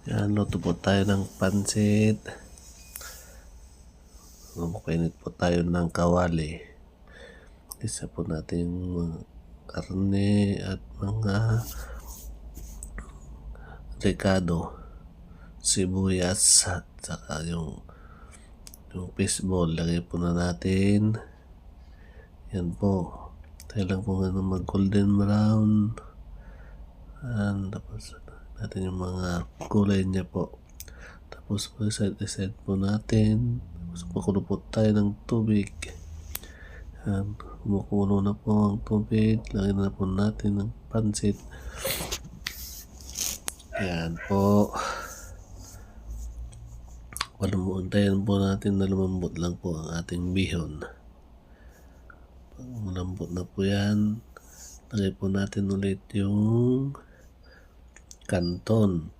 Yan, luto po tayo ng pansit. Magpainit po tayo ng kawali. Isa po natin mga karne at mga rekado, sibuyas at saka yung fishball. Lagay po na natin. Yan po. Tayo lang po mag golden brown. Tapos natin yung mga kulay niya po. Tapos po side po natin. Tapos makulo po tayo ng tubig. Yan. Kumukulo na po ang tubig. Lagyan na po natin ng pansit. Yan po. Antayin po natin na lumambot lang po ang ating bihon. Pag malambot na po yan, lagay po natin ulit yung kanton.